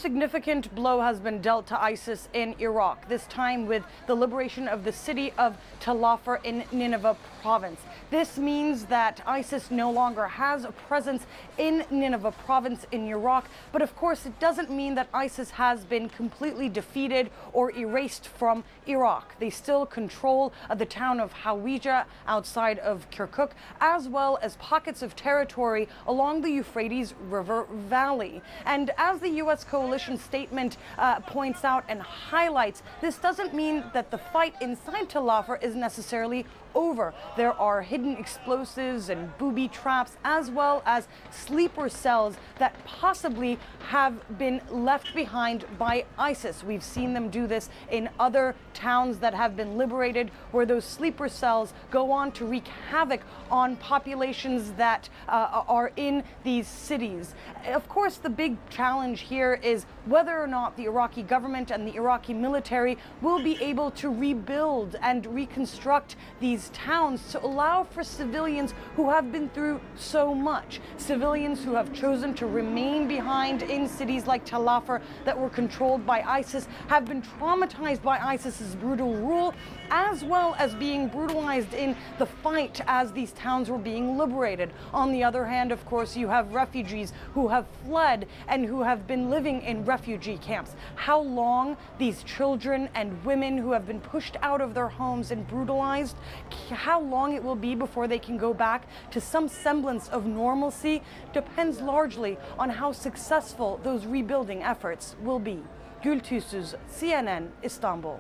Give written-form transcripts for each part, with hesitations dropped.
significant blow has been dealt to ISIS in Iraq, this time with the liberation of the city of Tel Afar in Nineveh province. This means that ISIS no longer has a presence in Nineveh province in Iraq, but of course it doesn't mean that ISIS has been completely defeated or erased from Iraq. They still control the town of Hawija outside of Kirkuk, as well as pockets of territory along the Euphrates River Valley. And as the U.S. coalition statement points out and highlights, this doesn't mean that the fight inside Tel Afar is necessarily over. There are hidden explosives and booby traps, as well as sleeper cells that possibly have been left behind by ISIS. We've seen them do this in other towns that have been liberated, where those sleeper cells go on to wreak havoc on populations that are in these cities. Of course, the big challenge here is whether or not the Iraqi government and the Iraqi military will be able to rebuild and reconstruct these towns to allow for civilians who have been through so much. Civilians who have chosen to remain behind in cities like Tel Afar that were controlled by ISIS, have been traumatized by ISIS's brutal rule, as well as being brutalized in the fight as these towns were being liberated. On the other hand, of course, you have refugees who have fled and who have been living in refugee camps. How long these children and women who have been pushed out of their homes and brutalized, how long it will be before they can go back to some semblance of normalcy depends largely on how successful those rebuilding efforts will be. Gül Tüysüz, CNN, Istanbul.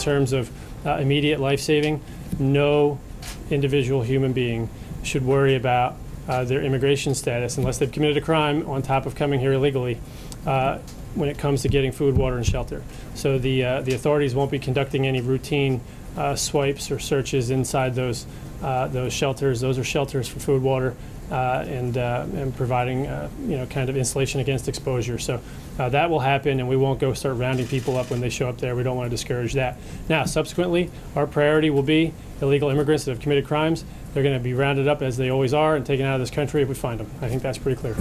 terms of immediate life-saving, no individual human being should worry about their immigration status unless they've committed a crime on top of coming here illegally when it comes to getting food, water, and shelter. So the authorities won't be conducting any routine swipes or searches inside those shelters. Those are shelters for food, water, and providing kind of insulation against exposure. So that will happen, and we won't go start rounding people up when they show up there. We don't want to discourage that. Now, subsequently, our priority will be illegal immigrants that have committed crimes. They're going to be rounded up as they always are and taken out of this country if we find them. I think that's pretty clear.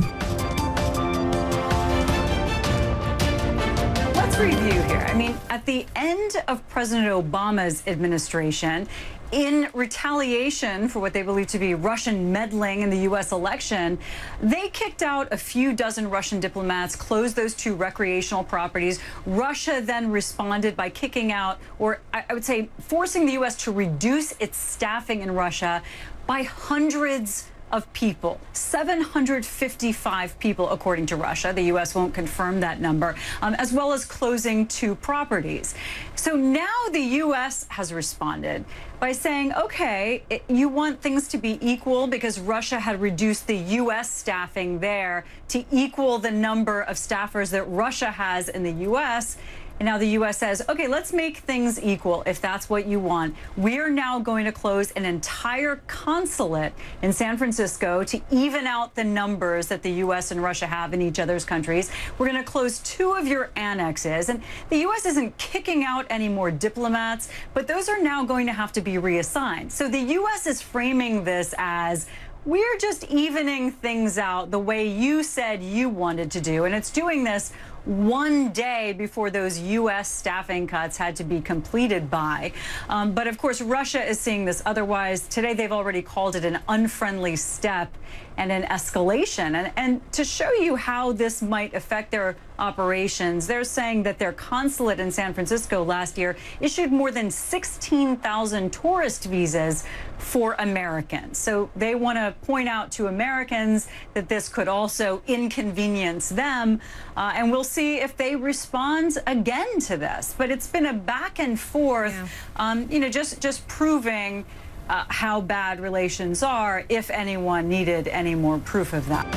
Let's review here. I mean, at the end of President Obama's administration, in retaliation for what they believe to be Russian meddling in the U.S. election, they kicked out a few dozen Russian diplomats, closed those 2 recreational properties. Russia then responded by kicking out, or I would say forcing the U.S. to reduce its staffing in Russia by hundreds of people, 755 people, according to Russia. The U.S. won't confirm that number, as well as closing 2 properties. So now the U.S. has responded by saying, okay, you want things to be equal because Russia had reduced the U.S. staffing there to equal the number of staffers that Russia has in the U.S. And now the U.S. says, okay, let's make things equal if that's what you want. We're now going to close an entire consulate in San Francisco to even out the numbers that the U.S. and Russia have in each other's countries. We're going to close 2 of your annexes. And the U.S. isn't kicking out any more diplomats, but those are now going to have to be reassigned. So the U.S. is framing this as, we're just evening things out the way you said you wanted to do. And it's doing this one day before those U.S. staffing cuts had to be completed by. But of course, Russia is seeing this otherwise. Today, they've already called it an unfriendly step and an escalation. And to show you how this might affect their operations, they're saying that their consulate in San Francisco last year issued more than 16,000 tourist visas for Americans. So they want to point out to Americans that this could also inconvenience them. And we'll see if they respond again to this. But it's been a back and forth, just proving how bad relations are, if anyone needed any more proof of that.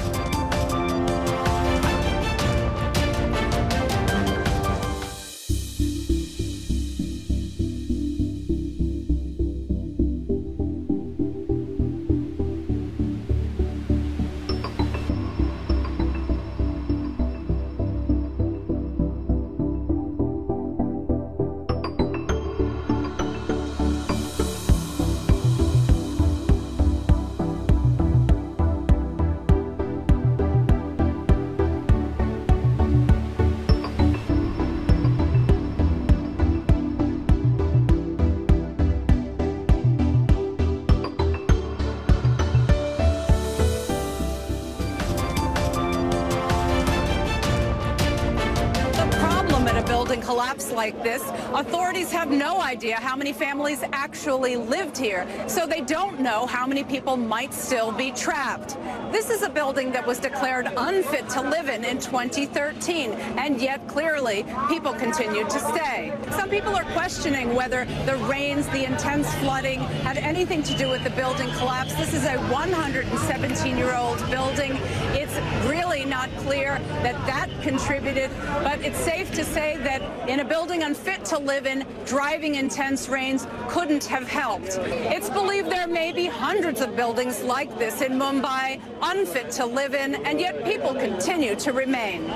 Collapse like this, authorities have no idea how many families actually lived here, so they don't know how many people might still be trapped. This is a building that was declared unfit to live in 2013, and yet clearly people continued to stay. Some people are questioning whether the rains, the intense flooding had anything to do with the building collapse. This is a 117-year-old building. It's really not clear that contributed, but it's safe to say that in a building unfit to live in, driving intense rains couldn't have helped. It's believed there may be hundreds of buildings like this in Mumbai, unfit to live in, and yet people continue to remain.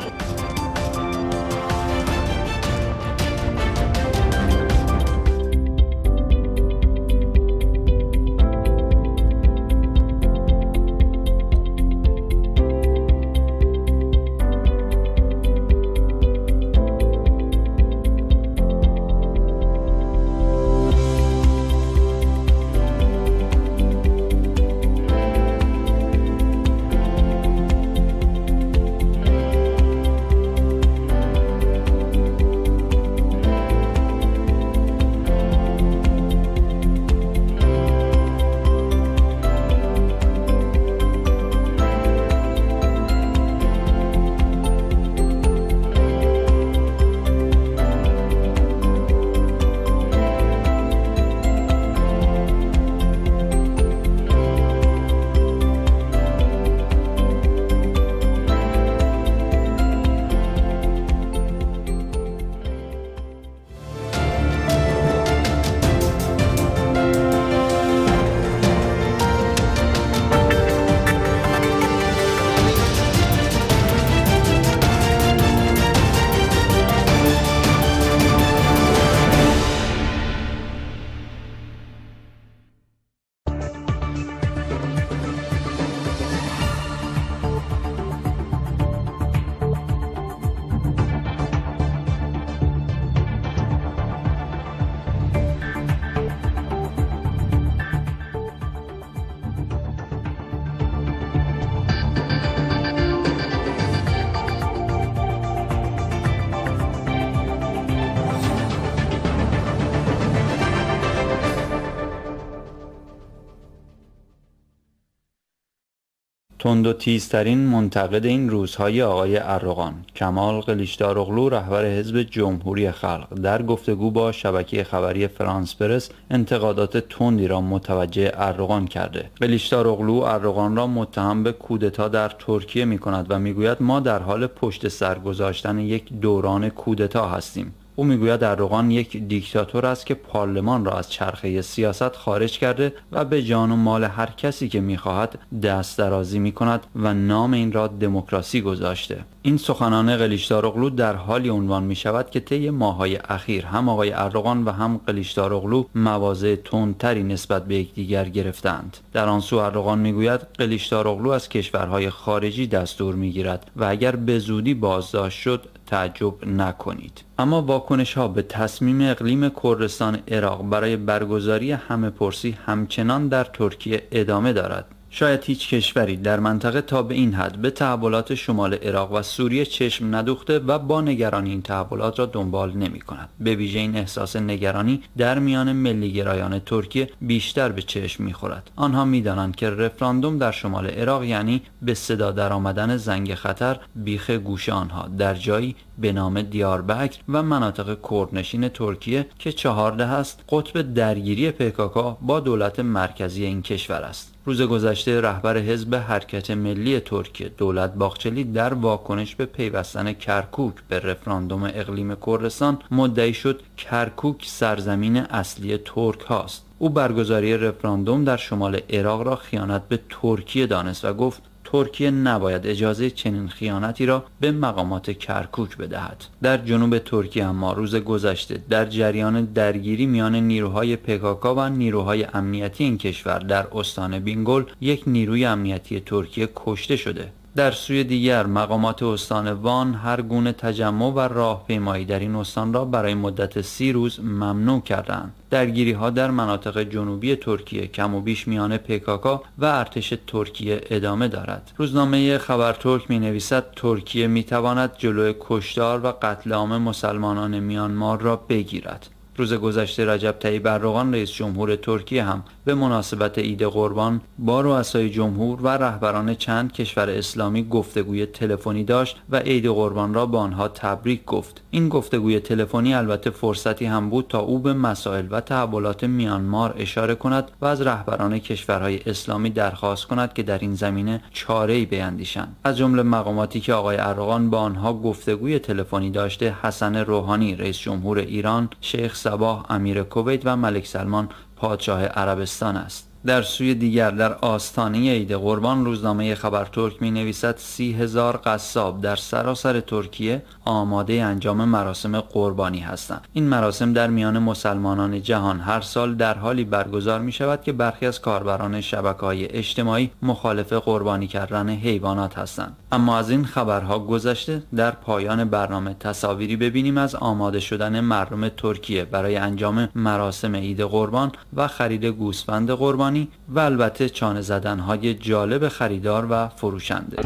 تند و تیزترین منتقد این روزهای آقای اردوغان، کمال قلیچداروغلو، رهبر حزب جمهوری خلق، در گفتگو با شبکه خبری فرانس پرس انتقادات تندی را متوجه اردوغان کرده. قلیچداروغلو اردوغان را متهم به کودتا در ترکیه می‌کند و می‌گوید ما در حال پشت سر گذاشتن یک دوران کودتا هستیم. او میگوید اردوغان یک دیکتاتور است که پارلمان را از چرخه سیاست خارج کرده و به جان و مال هر کسی که میخواهد دست درازی میکند و نام این را دموکراسی گذاشته. این سخنان قلیچداروغلو در حالی عنوان می شود که طی ماه‌های اخیر هم آقای اردوغان و هم قلیچداروغلو مواضع تندتری نسبت به یکدیگر گرفتند. در آن سو اردوغان میگوید قلیچداروغلو از کشورهای خارجی دستور میگیرد و اگر به زودی بازداشت شد تعجب نکنید. اما واکنش ها به تصمیم اقلیم کردستان عراق برای برگزاری همه‌پرسی همچنان در ترکیه ادامه دارد. شاید هیچ کشوری در منطقه تا به این حد به تحولات شمال عراق و سوریه چشم ندوخته و با نگرانی این تحولات را دنبال نمی کند. به ویژه این احساس نگرانی در میان ملیگرایان ترکیه بیشتر به چشم می خورد. آنها می دانند که رفراندوم در شمال عراق یعنی به صدا در آمدن زنگ خطر بیخ گوش آنها در جایی به نام دیاربکر و مناطق کردنشین ترکیه که 14 است قطب درگیری PKK با دولت مرکزی این کشور است. روز گذشته رهبر حزب حرکت ملی ترکیه دولت باغچلی در واکنش به پیوستن کرکوک به رفراندوم اقلیم کردستان مدعی شد کرکوک سرزمین اصلی ترک هاست. او برگزاری رفراندوم در شمال عراق را خیانت به ترکیه دانست و گفت ترکیه نباید اجازه چنین خیانتی را به مقامات کرکوک بدهد. در جنوب ترکیه اما روز گذشته در جریان درگیری میان نیروهای PKK و نیروهای امنیتی این کشور در استان بینگل یک نیروی امنیتی ترکیه کشته شده. در سوی دیگر مقامات استان وان هر گونه تجمع و راهپیمایی در این استان را برای مدت 30 روز ممنوع کردند. درگیری ها در مناطق جنوبی ترکیه کم و بیش میان PKK و ارتش ترکیه ادامه دارد. روزنامه خبر ترک می نویسد ترکیه می تواند جلوی کشتار و قتل عام مسلمانان میانمار را بگیرد. روز گذشته رجب طیب اردوغان رئیس جمهور ترکیه هم به مناسبت عید قربان با رؤسای جمهور و رهبران چند کشور اسلامی گفتگوی تلفنی داشت و عید قربان را به آنها تبریک گفت. این گفتگوی تلفنی البته فرصتی هم بود تا او به مسائل و تحولات میانمار اشاره کند و از رهبران کشورهای اسلامی درخواست کند که در این زمینه چاره‌ای بیندیشند. از جمله مقاماتی که آقای اردوغان با آنها گفتگوی تلفنی داشته حسن روحانی رئیس جمهور ایران، شیخ صباح امیر کویت و ملک سلمان پادشاه عربستان است. در سوی دیگر در آستانه عید قربان روزنامه خبر ترک می نویسد 30,000 قصاب در سراسر ترکیه آماده انجام مراسم قربانی هستند. این مراسم در میان مسلمانان جهان هر سال در حالی برگزار می شود که برخی از کاربران شبکه‌های اجتماعی مخالف قربانی کردن حیوانات هستند. اما از این خبرها گذشته در پایان برنامه تصاویری ببینیم از آماده شدن مردم ترکیه برای انجام مراسم عید قربان و خرید گوسفند قربانی و البته چانه زدن‌های جالب خریدار و فروشنده.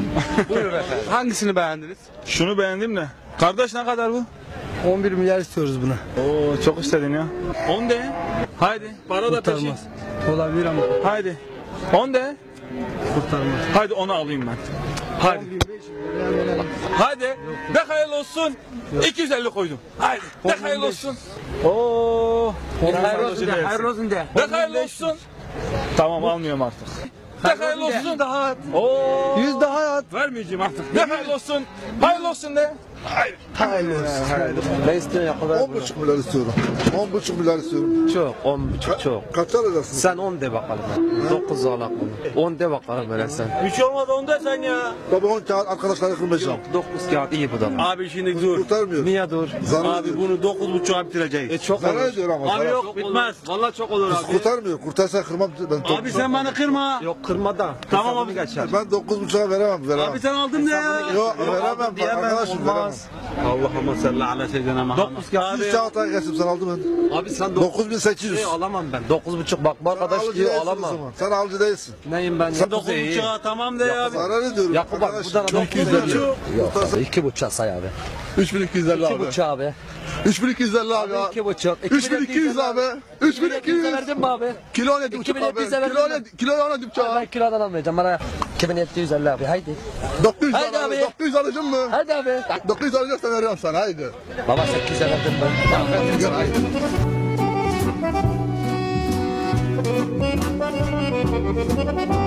Hangisini beğendiniz? Şunu beğendim de. Kardeş ne kadar bu? 11 milyar istiyoruz buna. Oo çok istedin ya. 10 de. Haydi. Para da peşin. Olabilir ama. Haydi. 10 de. Kurtarmaz. Haydi onu alayım ben. Haydi. Haydi. De hayırlı olsun. 250 koydum. Haydi. De hayırlı olsun. Oo. Hayırlı olsun de. Hayırlı olsun de. De hayırlı olsun. Tamam almıyorum artık. De hayırlı olsun. Daha at. Oo. 100 daha at. Vermeyeceğim artık. De hayırlı olsun. Hayırlı olsun de. Hayırlı olsun. Ne istiyorsun ya kadar? 10,5 milyar istiyorum. 10,5 milyar istiyorum. Çok, 10,5 çok. Kaç alacaksın? Sen 10 de bakalım. 9 alak bunu. 10 de bakalım öyle sen. Bir şey olmaz 10 de sen ya. Baba 10 kağıt arkadaşlara kırmayacağım. 9 kağıt iyi bu da. Abi şimdi dur. Kurtarmıyor. Niye dur? Zarar Abi ediyor. bunu 9,5'a bitireceğiz. Çok Zarar olur. ediyor ama. Abi Zarar. yok bitmez. Vallahi çok olur abi. Kurtarmıyor. Kurtarsa kırmam. Ben Abi sen bana kırma. Yok kırma da. Tamam abi. Geçer. Ben 9,5'a veremem. Abi sen aldın ne ya? Yok veremem. Arkadaşım veremem. Allah'ıma salli ala seyyidina Muhammed. 9 kağıt. 100 kağıt geçtim sen aldın ben. Abi sen 9.800. alamam ben. 9,5 bak bu arkadaş Alıcı diyor değilsin o alamam. zaman. Sen alıcı değilsin. Neyim ben? 9,5'a tamam de abi. Zarar ediyorum. Yakup bak bu tarafa 950. Yok 2,5 say abi. 3.250 abi. 2,5 abi. 3250 abi. 2,5. 3200 abi. 3200 verdin mi abi? Kilo ne buçuk abi? 2700 verdin mi? Kilo ne buçuk Ben abi? kilodan almayacağım. Bana 2750 abi. Haydi. 900 Haydi abi. abi. 900 alacağım mı? Haydi abi. 900 alacaksan veriyorum sana haydi. Baba 800'e verdim ben. Gel haydi. Thank you.